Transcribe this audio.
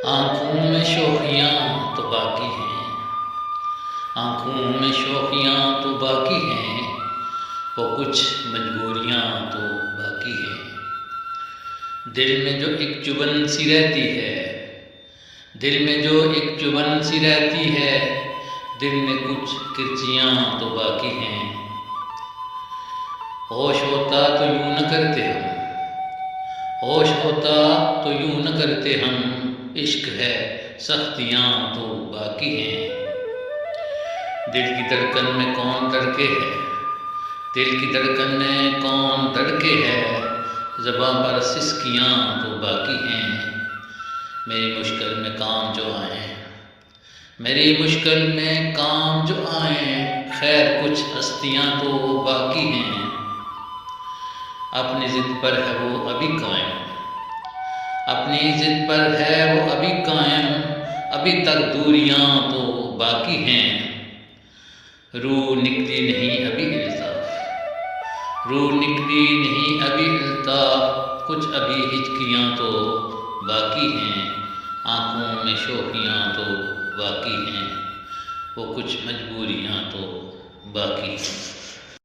آنکھوں میں شوخیاں تو باقی ہیں، آنکھوں میں شوخیاں تو باقی ہیں، وہ کچھ مجبوریاں تو باقی ہیں۔ دل میں جو ایک چبھن سی رہتی ہے، دل میں جو ایک چبھن سی رہتی ہے، دل میں کچھ کرچیاں تو باقی ہیں۔ ہوش ہوتا تو یوں نہ کرتے ہم، ہوش ہوتا تو یوں نہ کرتے ہم، عشق ہے سختیاں تو باقی ہیں۔ دل کی دھڑکن میں کون تڑکے ہے، دل کی دھڑکن میں کون تڑکے ہے، زباں پر سسکیاں تو باقی ہیں۔ میری مشکل میں کام جو آئیں، میری مشکل میں کام جو آئیں، خیر کچھ ہستیاں تو باقی ہیں۔ اپنی ضد پر ہے وہ ابھی قائم، اپنی ضد پر ہے وہ ابھی قائم، ابھی تک دوریاں تو باقی ہیں۔ روح نکلی نہیں ابھی الطاف، روح نکلی نہیں ابھی الطاف، کچھ ابھی ہچکیاں تو باقی ہیں۔ آنکھوں میں شوخیاں تو باقی ہیں، وہ کچھ مجبوریاں تو باقی ہیں۔